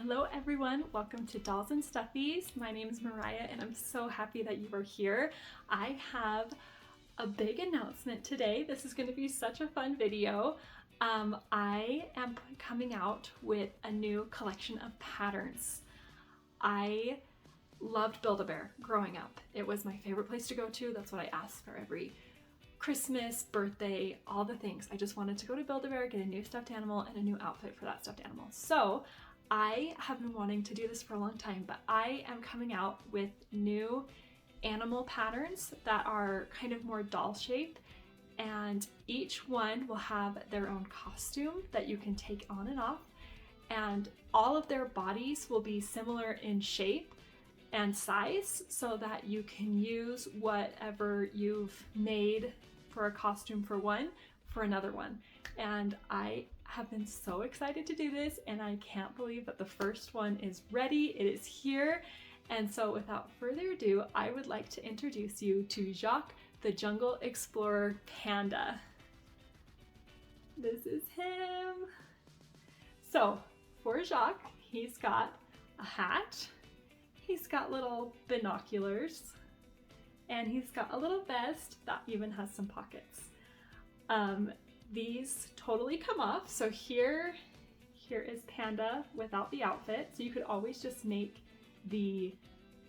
Hello everyone, welcome to Dolls and Stuffies. My name is Mariah and I'm so happy that you are here. I have a big announcement today. This is going to be such a fun video. I am coming out with a new collection of patterns. I loved Build-A-Bear growing up. It was my favorite place to go to. That's what I asked for every Christmas, birthday, all the things. I just wanted to go to Build-A-Bear, get a new stuffed animal and a new outfit for that stuffed animal. So I have been wanting to do this for a long time, but I am coming out with new animal patterns that are kind of more doll shaped, and each one will have their own costume that you can take on and off, and all of their bodies will be similar in shape and size so that you can use whatever you've made for a costume for one for another one. And I have been so excited to do this, and I can't believe that the first one is ready. It is here. And so without further ado, I would like to introduce you to Jacques the Jungle Explorer Panda. This is him. So for Jacques, he's got a hat, he's got little binoculars, and he's got a little vest that even has some pockets. These totally come off. So here is Panda without the outfit. So you could always just make the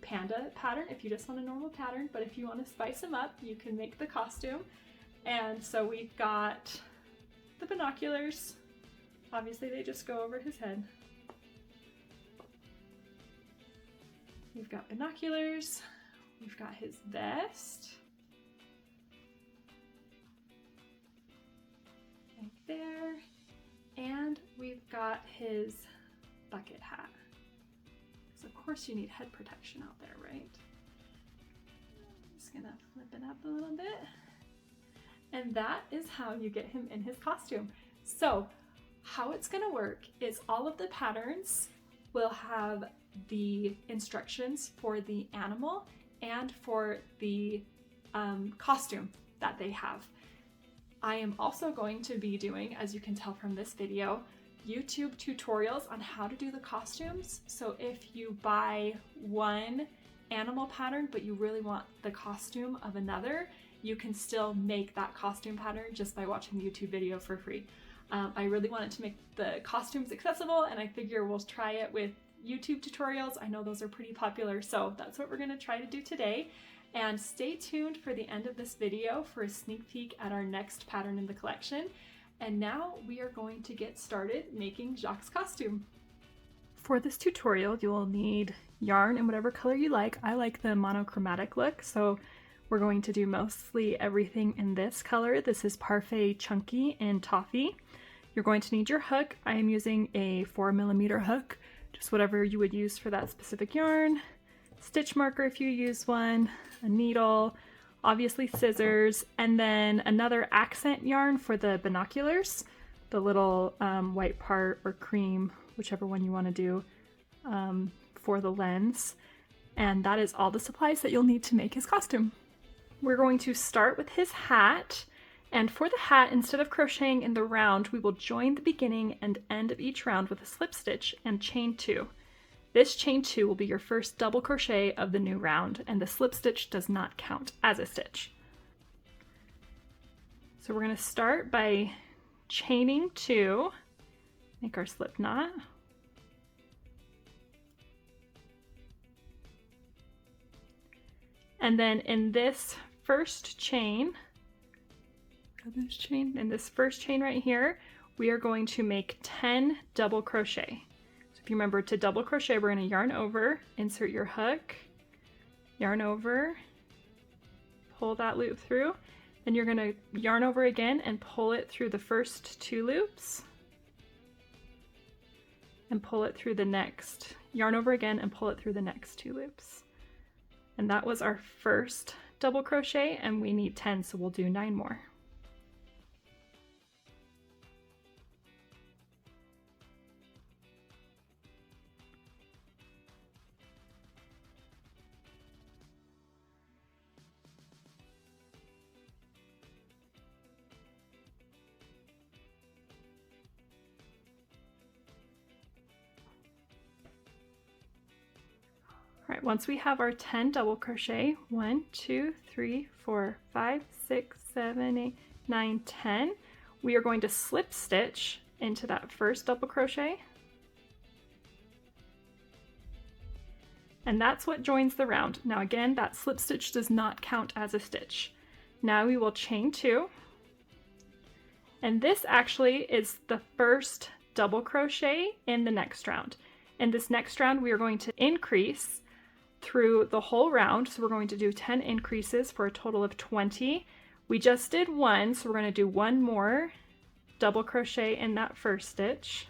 Panda pattern if you just want a normal pattern, but if you want to spice them up, you can make the costume. And so we've got the binoculars. Obviously they just go over his head. We've got binoculars. We've got his vest. Right there. And we've got his bucket hat. So of course you need head protection out there, right? I'm just gonna flip it up a little bit. And that is how you get him in his costume. So how it's gonna work is all of the patterns will have the instructions for the animal and for the costume that they have. I am also going to be doing, as you can tell from this video, YouTube tutorials on how to do the costumes. So if you buy one animal pattern but you really want the costume of another, you can still make that costume pattern just by watching the YouTube video for free. I really wanted to make the costumes accessible, and I figure we'll try it with YouTube tutorials. I know those are pretty popular, so that's what we're going to try to do today. And stay tuned for the end of this video for a sneak peek at our next pattern in the collection. And now we are going to get started making Jacques' costume. For this tutorial, you will need yarn in whatever color you like. I like the monochromatic look, so we're going to do mostly everything in this color. This is Parfait Chunky in Toffee. You're going to need your hook. I am using a 4mm hook, just whatever you would use for that specific yarn. Stitch marker if you use one, a needle, obviously scissors, and then another accent yarn for the binoculars, the little white part or cream, whichever one you want to do for the lens. And that is all the supplies that you'll need to make his costume. We're going to start with his hat, and for the hat, instead of crocheting in the round, we will join the beginning and end of each round with a slip stitch and chain 2. This chain 2 will be your first double crochet of the new round, and the slip stitch does not count as a stitch. So we're going to start by chaining 2, make our slip knot. And then in this first chain, in this first chain right here, we are going to make 10 double crochet. If you remember to double crochet, we're going to yarn over, insert your hook, yarn over, pull that loop through, then you're going to yarn over again and pull it through the first 2 loops and pull it through the next, yarn over again and pull it through the next 2 loops. And that was our first double crochet, and we need 10, so we'll do 9 more. right, once we have our 10 double crochet, 1, 2, 3, 4, 5, 6, 7, 8, 9, 10, we are going to slip stitch into that first double crochet. And that's what joins the round. Now again, that slip stitch does not count as a stitch. Now we will chain 2. And this actually is the first double crochet in the next round. In this next round, we are going to increase through the whole round. So we're going to do 10 increases for a total of 20. We just did 1, so we're going to do 1 more double crochet in that first stitch.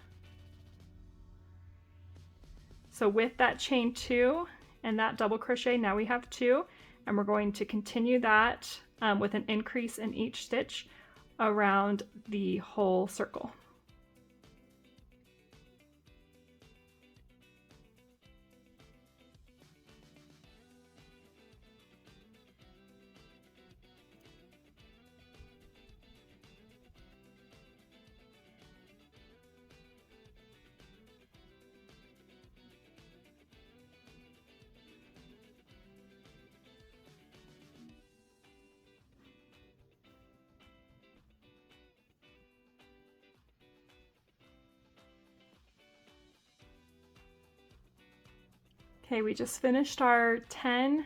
So with that chain 2 and that double crochet, now we have 2, and we're going to continue that with an increase in each stitch around the whole circle. Okay, we just finished our 10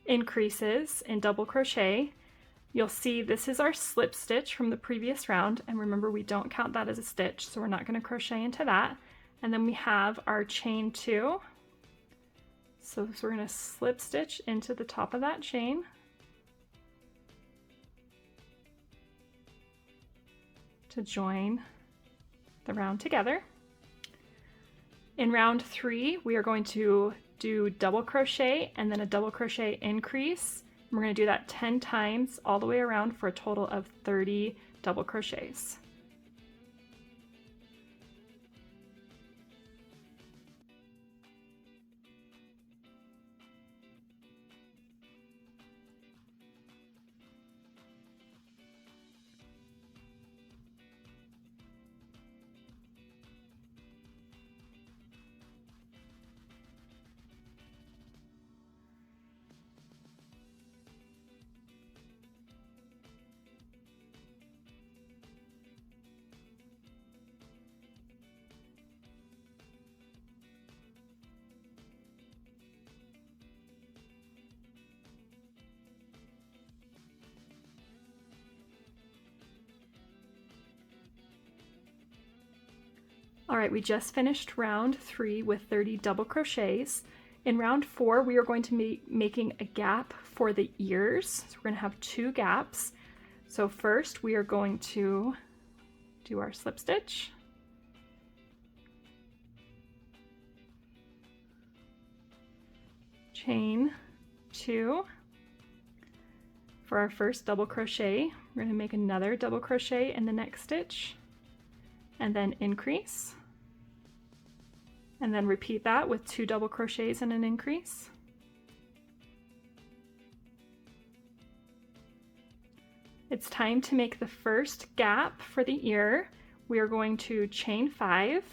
increases in double crochet. You'll see this is our slip stitch from the previous round, and remember we don't count that as a stitch, so we're not going to crochet into that. And then we have our chain 2. So we're going to slip stitch into the top of that chain. To join the round together. In round 3, we are going to do double crochet and then a double crochet increase. We're going to do that 10 times all the way around for a total of 30 double crochets. All right, we just finished round 3 with 30 double crochets. In round 4, we are going to be making a gap for the ears. So we're going to have 2 gaps. So first we are going to do our slip stitch. Chain 2. For our first double crochet, we're going to make another double crochet in the next stitch and then increase. And then repeat that with 2 double crochets and an increase. It's time to make the first gap for the ear. We are going to chain 5.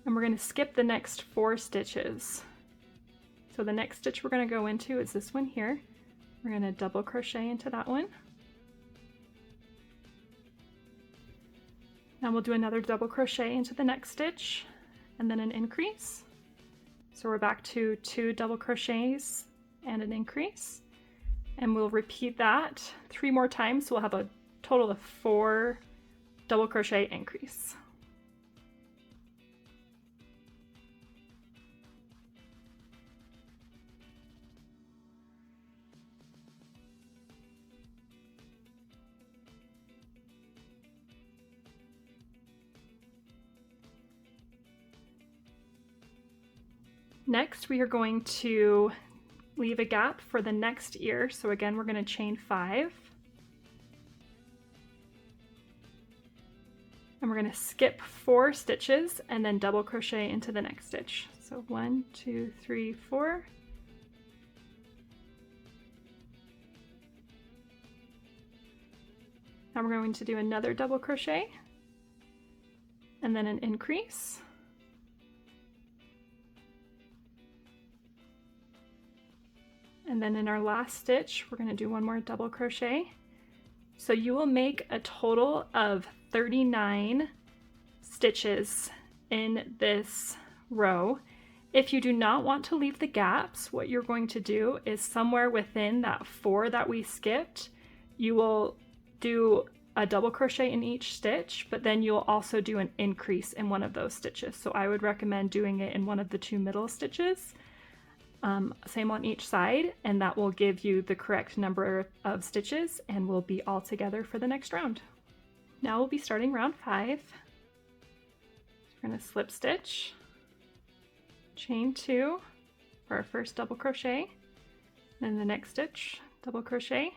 And we're going to skip the next 4 stitches. So the next stitch we're going to go into is this one here. We're going to double crochet into that one. Now we'll do another double crochet into the next stitch and then an increase. So we're back to 2 double crochets and an increase. And we'll repeat that 3 more times, so we'll have a total of 4 double crochet increase. Next, we are going to leave a gap for the next ear. So again, we're going to chain 5. And we're going to skip 4 stitches and then double crochet into the next stitch. So 1, 2, 3, 4. Now we're going to do another double crochet and then an increase. and then in our last stitch we're going to do one more double crochet. So you will make a total of 39 stitches in this row. If you do not want to leave the gaps, what you're going to do is somewhere within that 4 that we skipped, you will do a double crochet in each stitch, but then you'll also do an increase in one of those stitches. So I would recommend doing it in one of the 2 middle stitches, same on each side, and that will give you the correct number of stitches and we'll be all together for the next round. Now we'll be starting round 5. We're going to slip stitch, chain 2 for our first double crochet, then the next stitch, double crochet,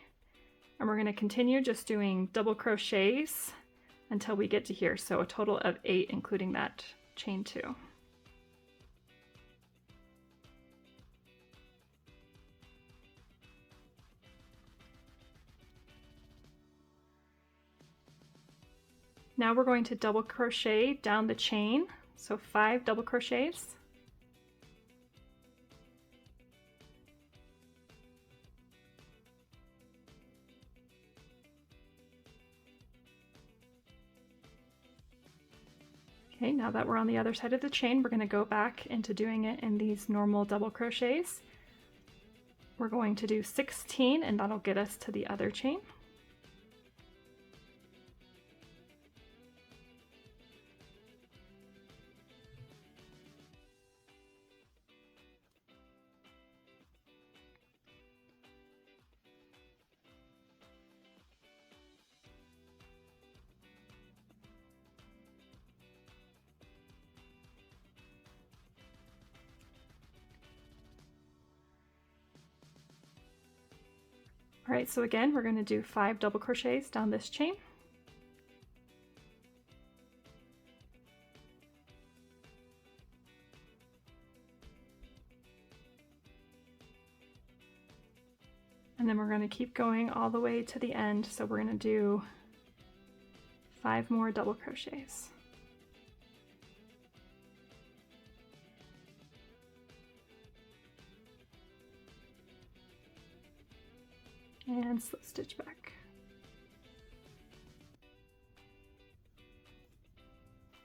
and we're going to continue just doing double crochets until we get to here, so a total of 8 including that chain 2. Now we're going to double crochet down the chain, so 5 double crochets. Okay, now that we're on the other side of the chain, we're going to go back into doing it in these normal double crochets. We're going to do 16 and that'll get us to the other chain. All right, so again, we're going to do 5 double crochets down this chain. And then we're going to keep going all the way to the end, so we're going to do 5 more double crochets. And slip stitch back.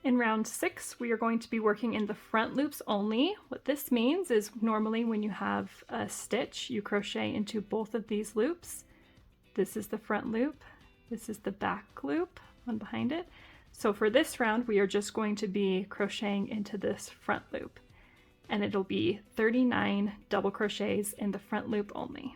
In round 6, we are going to be working in the front loops only. What this means is normally when you have a stitch, you crochet into both of these loops. This is the front loop, this is the back loop, one behind it. So for this round, we are just going to be crocheting into this front loop, and it'll be 39 double crochets in the front loop only.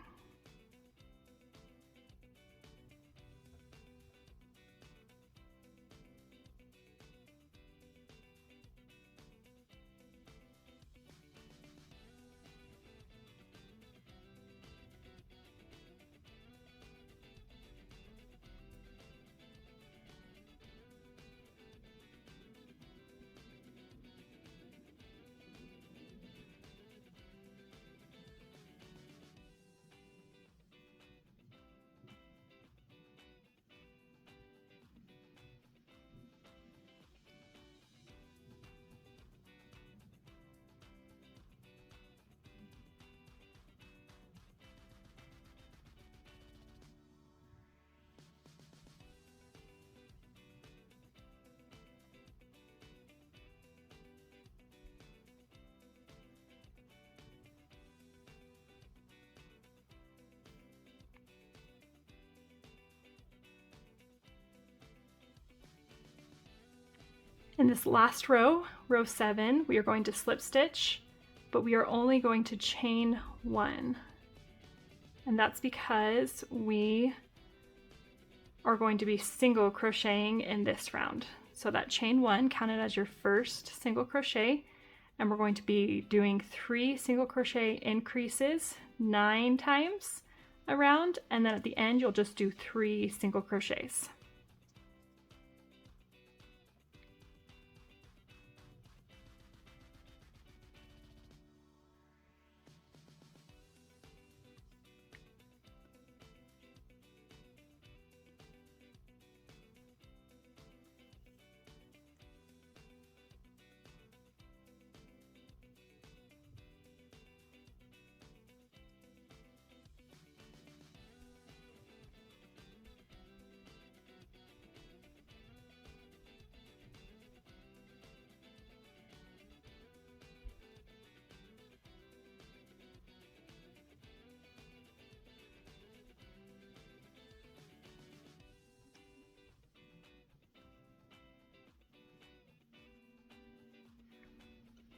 In this last row, row 7, we are going to slip stitch, but we are only going to chain 1. And that's because we are going to be single crocheting in this round. So that chain 1 counted as your first single crochet, and we're going to be doing 3 single crochet increases 9 times around, and then at the end you'll just do 3 single crochets.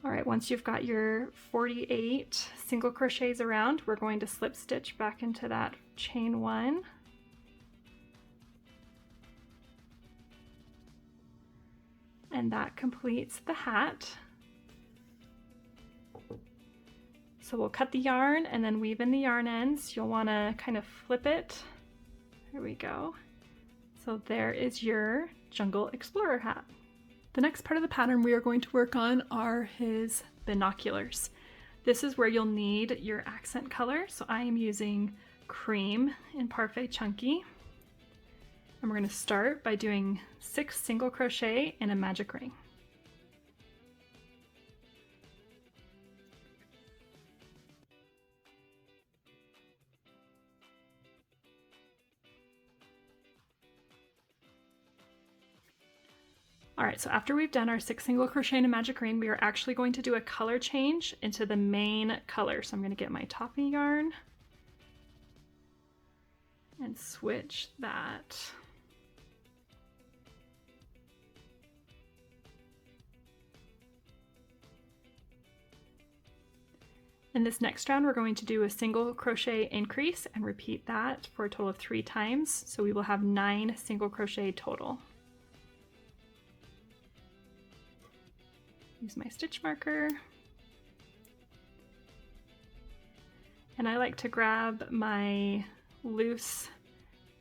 All right, once you've got your 48 single crochets around, we're going to slip stitch back into that chain 1. And that completes the hat. So we'll cut the yarn and then weave in the yarn ends. You'll want to kind of flip it. There we go. So there is your Jungle Explorer hat. The next part of the pattern we are going to work on are his binoculars. This is where you'll need your accent color. So I am using Cream in Parfait Chunky. And we're going to start by doing 6 single crochet in a magic ring. All right, so after we've done our 6 single crochet in a magic ring, we are actually going to do a color change into the main color. So I'm going to get my topping yarn and switch that. In this next round, we're going to do a single crochet increase and repeat that for a total of 3 times. So we will have 9 single crochet total. Use my stitch marker. And I like to grab my loose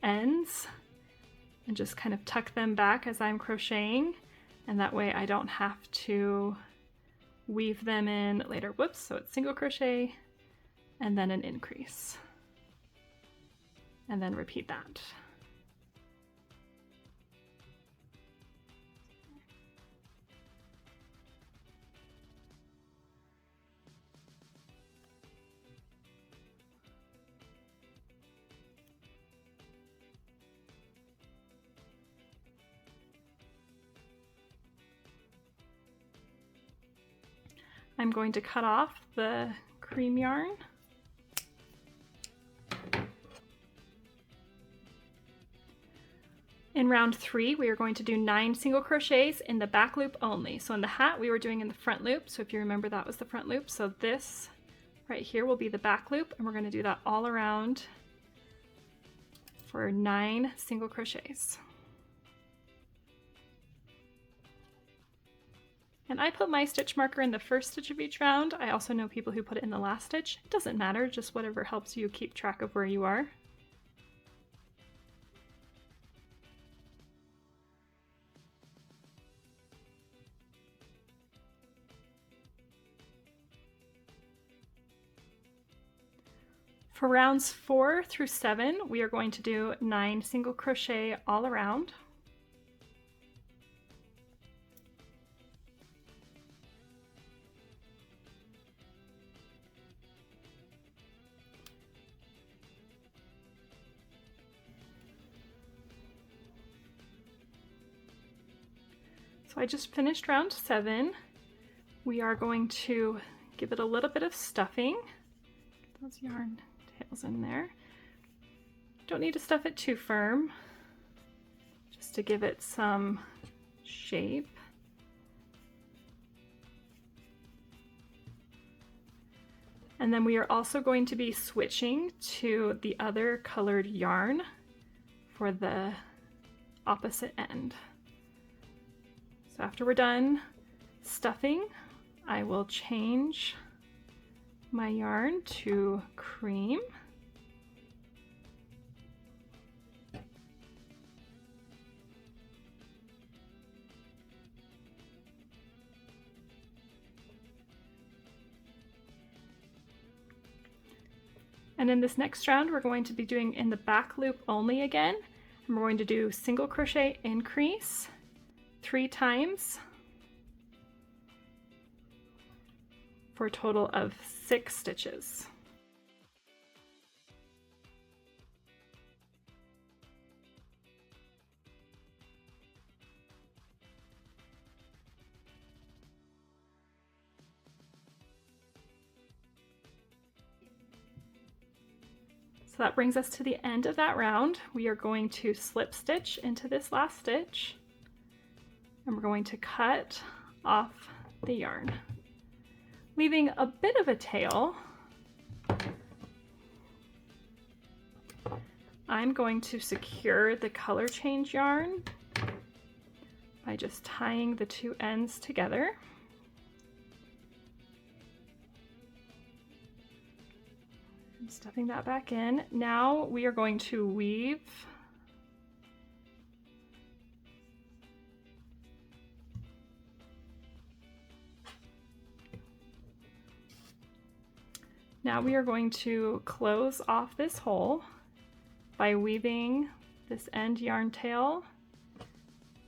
ends and just kind of tuck them back as I'm crocheting. And that way I don't have to weave them in later. Whoops, so it's single crochet and then an increase. And then repeat that. I'm going to cut off the cream yarn. In round 3, we are going to do 9 single crochets in the back loop only. So in the hat, we were doing in the front loop. So if you remember, that was the front loop. So this right here will be the back loop, and we're going to do that all around for 9 single crochets. And I put my stitch marker in the first stitch of each round. I also know people who put it in the last stitch. It doesn't matter, just whatever helps you keep track of where you are. For rounds 4 through 7, we are going to do 9 single crochet all around. So I just finished round 7. We are going to give it a little bit of stuffing. Get those yarn tails in there. Don't need to stuff it too firm, just to give it some shape. And then we are also going to be switching to the other colored yarn for the opposite end. So after we're done stuffing, I will change my yarn to cream. And in this next round, we're going to be doing in the back loop only again. And we're going to do single crochet increase 3 times for a total of 6 stitches. So that brings us to the end of that round. We are going to slip stitch into this last stitch, and we're going to cut off the yarn. leaving a bit of a tail, I'm going to secure the color change yarn by just tying the two ends together. And stuffing that back in. Now we are going to weave close off this hole by weaving this end yarn tail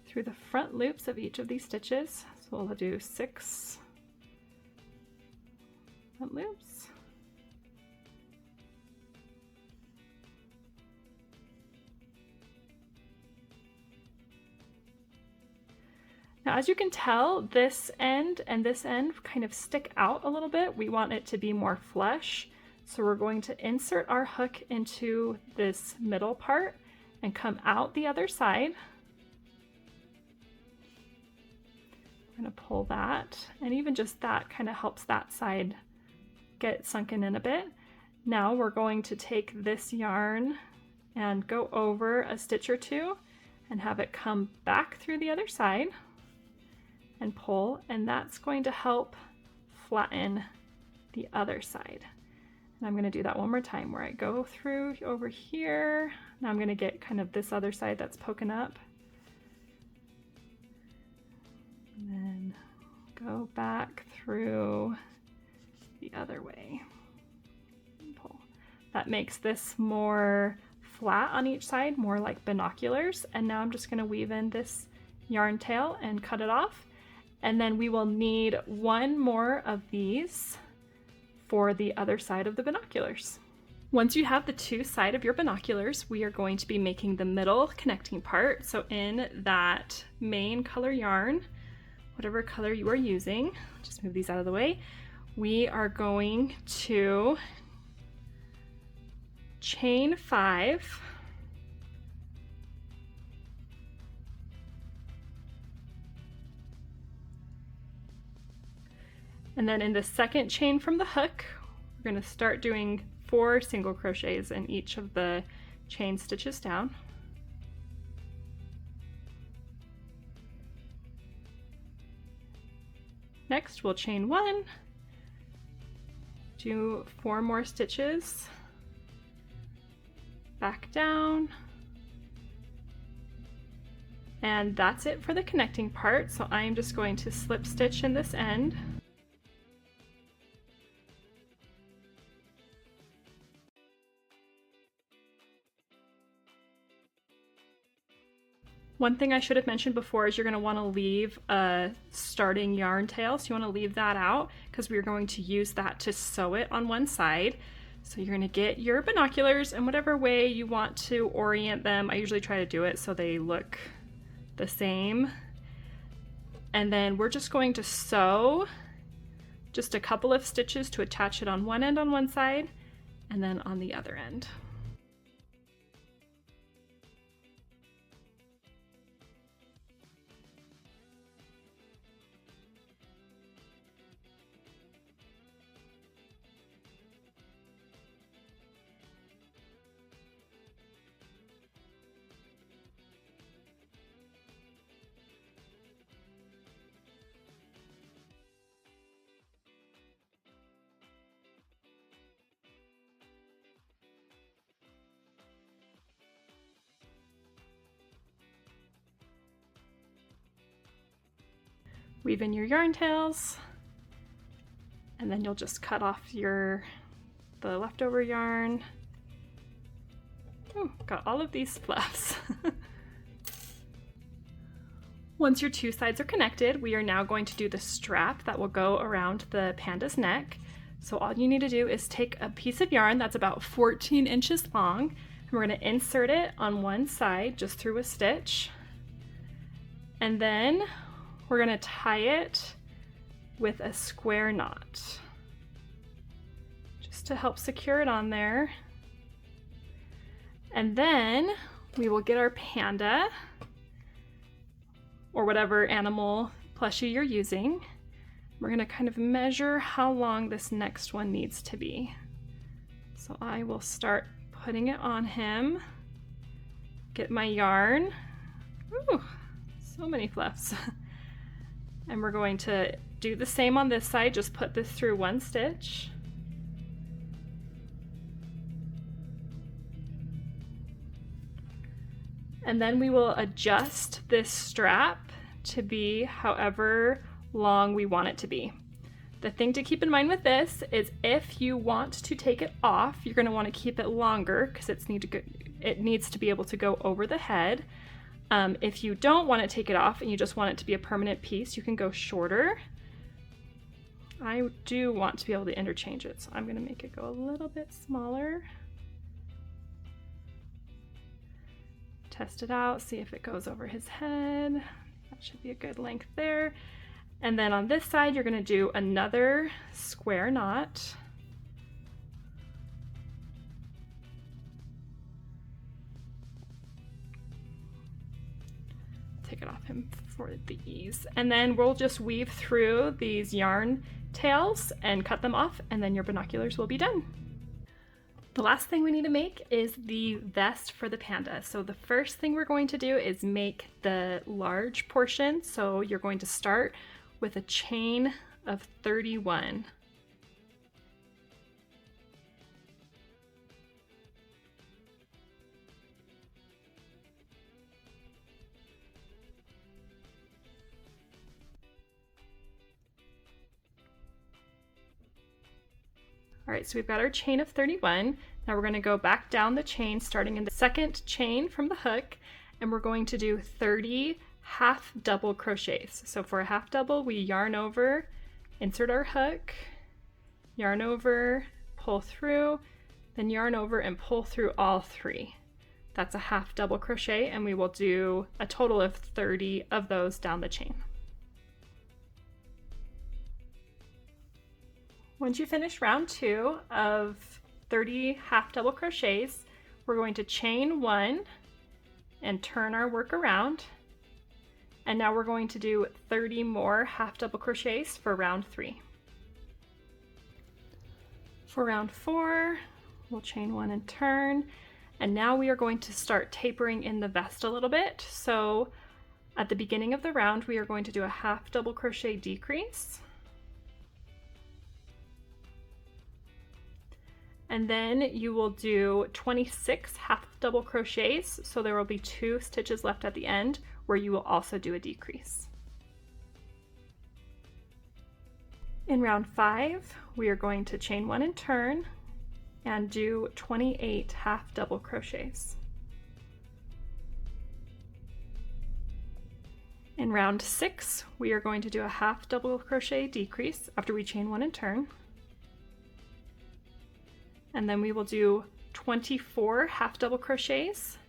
through the front loops of each of these stitches. So we'll do 6 front loops. Now, as you can tell, this end and this end kind of stick out a little bit. We want it to be more flush. So we're going to insert our hook into this middle part and come out the other side. I'm going to pull that, and even just that kind of helps that side get sunken in a bit. Now we're going to take this yarn and go over a stitch or two and have it come back through the other side and pull, and that's going to help flatten the other side. And I'm going to do that one more time where I go through over here. Now I'm going to get kind of this other side that's poking up. And then go back through the other way. And pull. That makes this more flat on each side, more like binoculars. And now I'm just going to weave in this yarn tail and cut it off. And then we will need one more of these for the other side of the binoculars. Once you have the two sides of your binoculars, we are going to be making the middle connecting part. So in that main color yarn, whatever color you are using, just move these out of the way, we are going to chain 5 and then in the second chain from the hook, we're going to start doing 4 single crochets in each of the chain stitches down. Next, we'll chain 1, do 4 more stitches, back down, and that's it for the connecting part. So I'm just going to slip stitch in this end. One thing I should have mentioned before is you're going to want to leave a starting yarn tail. So you want to leave that out because we're going to use that to sew it on one side. So you're going to get your binoculars in whatever way you want to orient them. I usually try to do it so they look the same. And then we're just going to sew just a couple of stitches to attach it on one end on one side and then on the other end. Weave in your yarn tails, and then you'll just cut off the leftover yarn. Oh, got all of these fluffs. Once your two sides are connected, we are now going to do the strap that will go around the panda's neck. So all you need to do is take a piece of yarn that's about 14 inches long, and we're going to insert it on one side just through a stitch, and then we're going to tie it with a square knot just to help secure it on there. And then we will get our panda or whatever animal plushie you're using, We're going to kind of measure how long this next one needs to be. So I will start putting it on him, get my yarn. Ooh, so many fluffs. And we're going to do the same on this side, just put this through one stitch. And then we will adjust this strap to be however long we want it to be. The thing to keep in mind with this is if you want to take it off, you're going to want to keep it longer because it needs to be able to go over the head. If you don't want to take it off and you just want it to be a permanent piece, you can go shorter. I do want to be able to interchange it, so I'm going to make it go a little bit smaller. Test it out, see if it goes over his head. That should be a good length there. And then on this side, you're going to do another square knot. Take it off him for the ease. And then we'll just weave through these yarn tails and cut them off, and then your binoculars will be done. The last thing we need to make is the vest for the panda. So the first thing we're going to do is make the large portion. So you're going to start with a chain of 31. All right, so we've got our chain of 31. Now we're going to go back down the chain, starting in the second chain from the hook, and we're going to do 30 half double crochets. So for a half double, we yarn over, insert our hook, yarn over, pull through, then yarn over and pull through all three. That's a half double crochet, and we will do a total of 30 of those down the chain. Once you finish round 2 of 30 half double crochets, we're going to chain 1 and turn our work around. And now we're going to do 30 more half double crochets for round 3. For round 4, we'll chain 1 and turn. And now we are going to start tapering in the vest a little bit. So at the beginning of the round, we are going to do a half double crochet decrease. And then you will do 26 half double crochets, so there will be 2 stitches left at the end where you will also do a decrease. In round 5, we are going to chain 1 and turn and do 28 half double crochets. In round 6, we are going to do a half double crochet decrease after we chain 1 and turn. And then we will do 24 half double crochets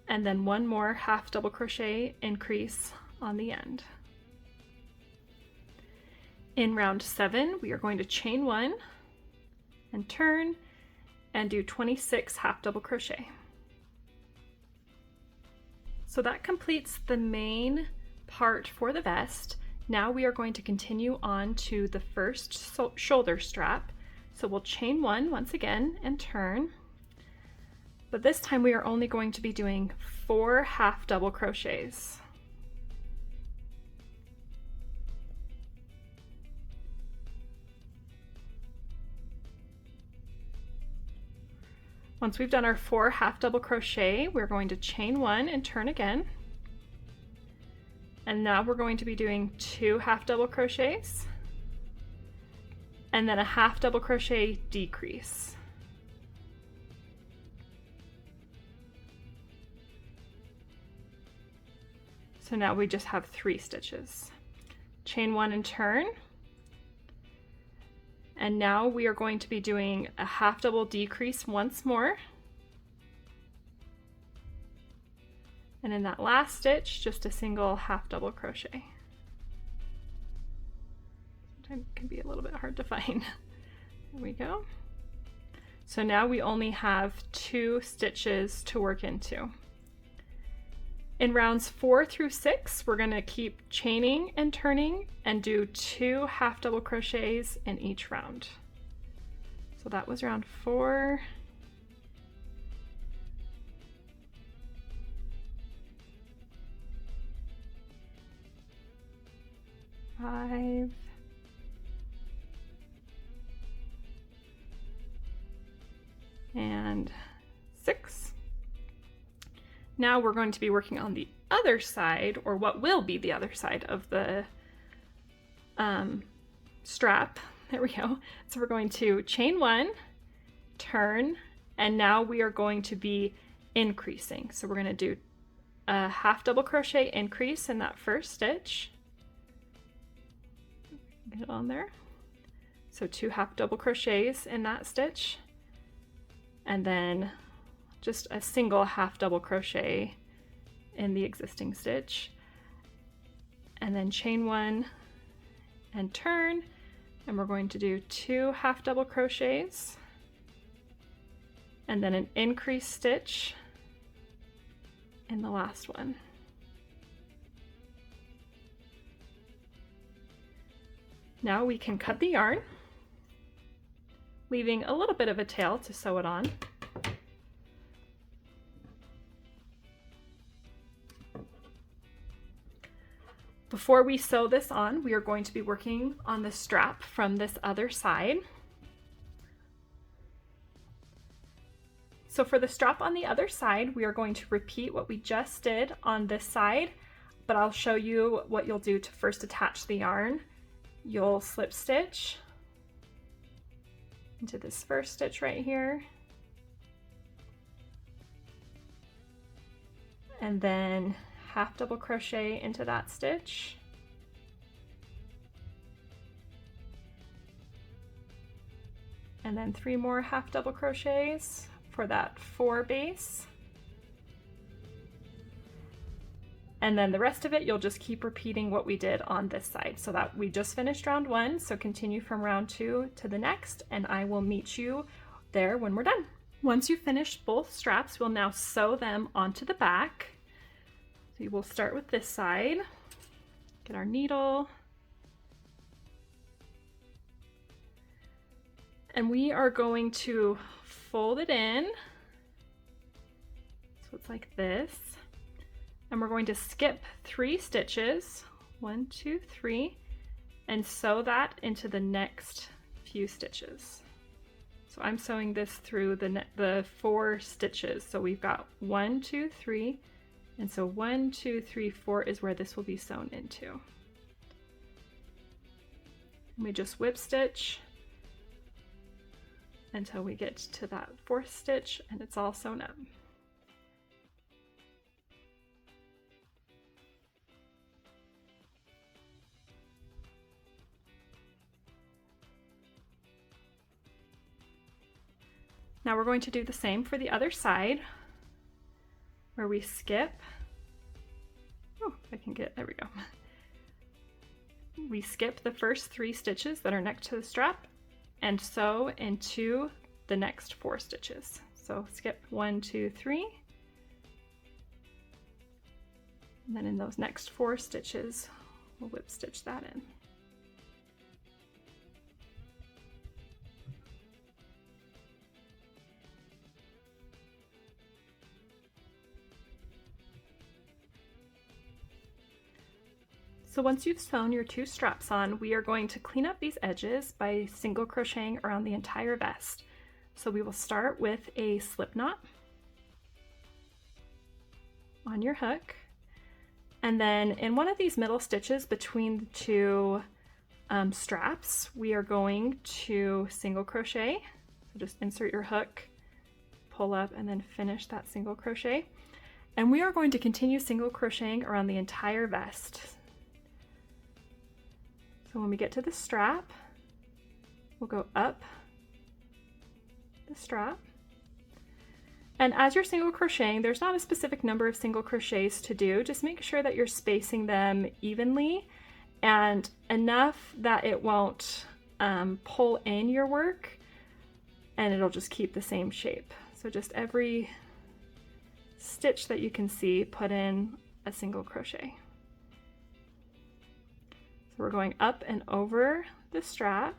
and then 1 more half double crochet increase on the end. In round 7, we are going to chain 1 and turn and do 26 half double crochet. So that completes the main part for the vest. Now we are going to continue on to the first shoulder strap. So we'll chain 1 once again and turn, but this time we are only going to be doing 4 half double crochets. Once we've done our 4 half double crochet, we're going to chain 1 and turn again. And now we're going to be doing 2 half double crochets and then a half double crochet decrease. So now we just have 3 stitches. Chain 1 and turn. And now we are going to be doing a half double decrease once more. And in that last stitch, just a single half double crochet. Sometimes it can be a little bit hard to find. There we go. So now we only have 2 stitches to work into. In rounds 4 through 6, we're going to keep chaining and turning and do 2 half double crochets in each round. So that was round 4. Five. And 6. Now we're going to be working on the other side, or what will be the other side of the strap. There we go. So we're going to chain 1, turn, and now we are going to be increasing. So we're going to do a half double crochet increase in that first stitch. Get it on there. So 2 half double crochets in that stitch, and then just a single half double crochet in the existing stitch, and then chain 1 and turn, and we're going to do 2 half double crochets and then an increase stitch in the last one. Now we can cut the yarn, leaving a little bit of a tail to sew it on. Before we sew this on, we are going to be working on the strap from this other side. So for the strap on the other side, we are going to repeat what we just did on this side, but I'll show you what you'll do to first attach the yarn. You'll slip stitch into this first stitch right here, and then half double crochet into that stitch, and then 3 more half double crochets for that 4 base, and then the rest of it you'll just keep repeating what we did on this side. So that we just finished round 1, so continue from round 2 to the next, and I will meet you there when we're done. Once you've finished both straps, we'll now sew them onto the back. So we'll start with this side, get our needle, and we are going to fold it in, so it's like this, and we're going to skip 3 stitches, 1, 2, 3, and sew that into the next few stitches. So I'm sewing this through the 4 stitches, so we've got 1, 2, 3, and so 1, 2, 3, 4 is where this will be sewn into. And we just whip stitch until we get to that 4th stitch and it's all sewn up. Now we're going to do the same for the other side, where we skip, oh, I can get, there we go. We skip the first 3 stitches that are next to the strap and sew into the next 4 stitches. So skip 1, 2, 3, and then in those next 4 stitches, we'll whip stitch that in. So once you've sewn your 2 straps on, we are going to clean up these edges by single crocheting around the entire vest. So we will start with a slip knot on your hook, and then in one of these middle stitches between the 2 straps, we are going to single crochet. So just insert your hook, pull up, and then finish that single crochet. And we are going to continue single crocheting around the entire vest. So when we get to the strap, we'll go up the strap. And as you're single crocheting, there's not a specific number of single crochets to do. Just make sure that you're spacing them evenly and enough that it won't pull in your work, and it'll just keep the same shape. So just every stitch that you can see, put in a single crochet. So we're going up and over the strap.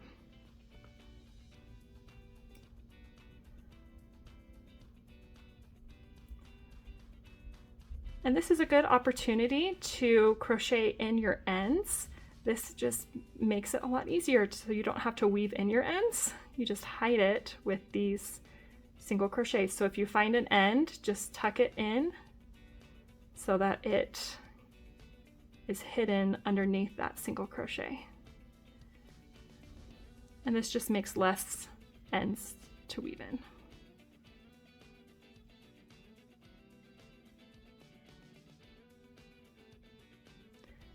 And this is a good opportunity to crochet in your ends. This just makes it a lot easier so you don't have to weave in your ends. You just hide it with these single crochets. So if you find an end, just tuck it in so that it is hidden underneath that single crochet. And this just makes less ends to weave in.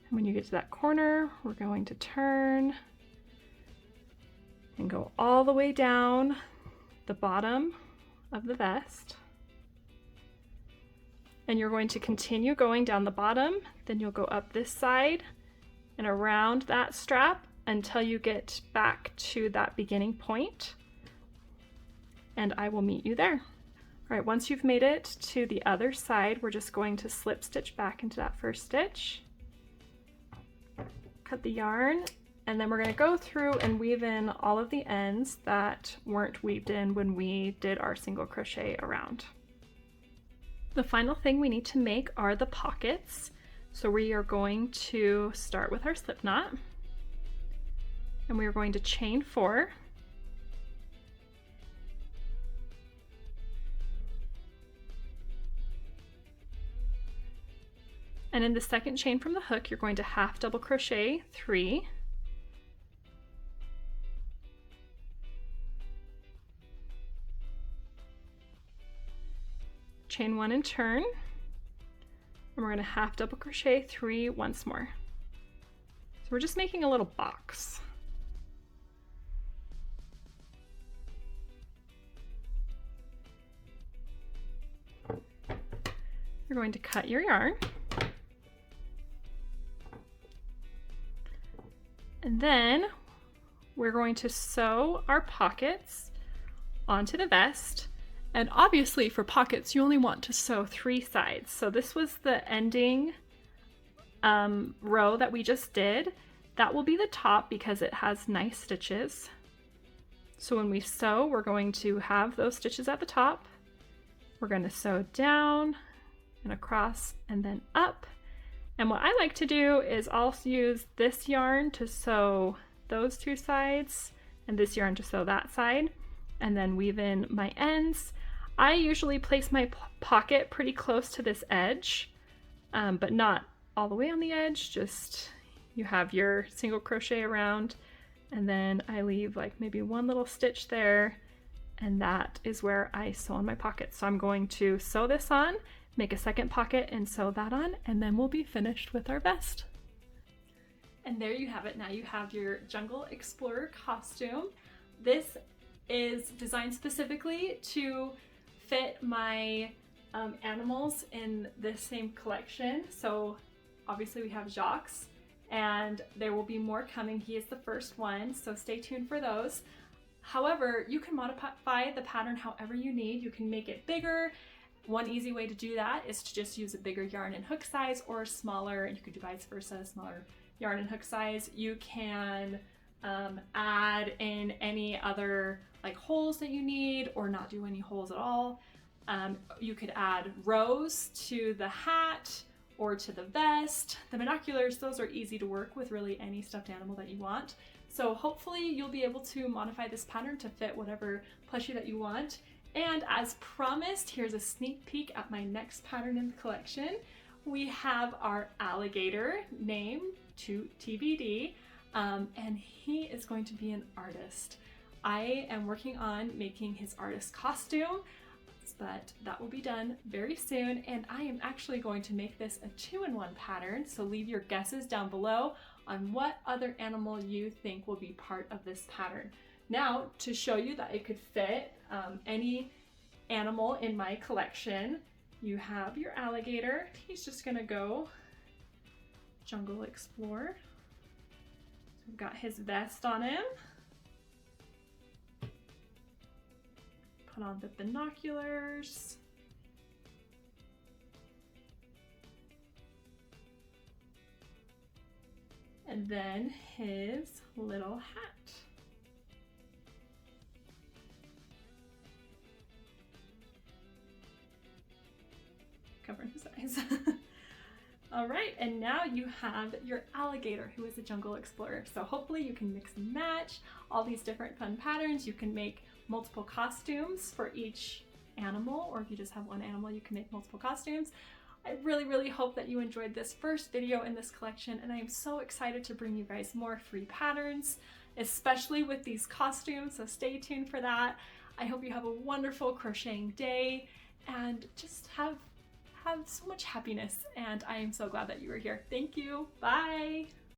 When you get to that corner, we're going to turn and go all the way down the bottom of the vest. And you're going to continue going down the bottom, then you'll go up this side and around that strap until you get back to that beginning point. And I will meet you there. All right, once you've made it to the other side, we're just going to slip stitch back into that first stitch. Cut the yarn, and then we're going to go through and weave in all of the ends that weren't weaved in when we did our single crochet around. The final thing we need to make are the pockets. So we are going to start with our slip knot, and we are going to chain 4. And in the second chain from the hook, you're going to half double crochet 3. Chain 1 and turn. And we're going to half double crochet 3 once more. So we're just making a little box. You're going to cut your yarn. And then we're going to sew our pockets onto the vest. And obviously for pockets, you only want to sew 3 sides. So this was the ending row that we just did. That will be the top because it has nice stitches. So when we sew, we're going to have those stitches at the top. We're going to sew down and across and then up. And what I like to do is I'll use this yarn to sew those 2 sides and this yarn to sew that side, and then weave in my ends. I usually place my pocket pretty close to this edge, but not all the way on the edge, just you have your single crochet around, and then I leave like maybe 1 little stitch there, and that is where I sew on my pocket. So I'm going to sew this on, make a second pocket and sew that on, and then we'll be finished with our vest. And there you have it. Now you have your Jungle Explorer costume. This is designed specifically to fit my animals in this same collection. So obviously we have Jacques, and there will be more coming. He is the first one, so stay tuned for those. However, you can modify the pattern however you need. You can make it bigger. One easy way to do that is to just use a bigger yarn and hook size, or smaller, and you could do vice versa, smaller yarn and hook size. You can add in any other like holes that you need, or not do any holes at all. You could add rows to the hat or to the vest. The binoculars, those are easy to work with really any stuffed animal that you want. So hopefully you'll be able to modify this pattern to fit whatever plushie that you want. And as promised, here's a sneak peek at my next pattern in the collection. We have our alligator named to TBD, and he is going to be an artist. I am working on making his artist costume, but that will be done very soon, and I am actually going to make this a 2-in-1 pattern, so leave your guesses down below on what other animal you think will be part of this pattern. Now, to show you that it could fit any animal in my collection, you have your alligator. He's just gonna go Jungle Explorer. So we've got his vest on him. Put on the binoculars. and then his little hat. Covering his eyes. All right, and now you have your alligator, who is a jungle explorer. So hopefully you can mix and match all these different fun patterns. You can make multiple costumes for each animal, or if you just have one animal, you can make multiple costumes. I really, really hope that you enjoyed this first video in this collection, and I am so excited to bring you guys more free patterns, especially with these costumes, so stay tuned for that. I hope you have a wonderful crocheting day and just have so much happiness, and I am so glad that you were here. Thank you. Bye.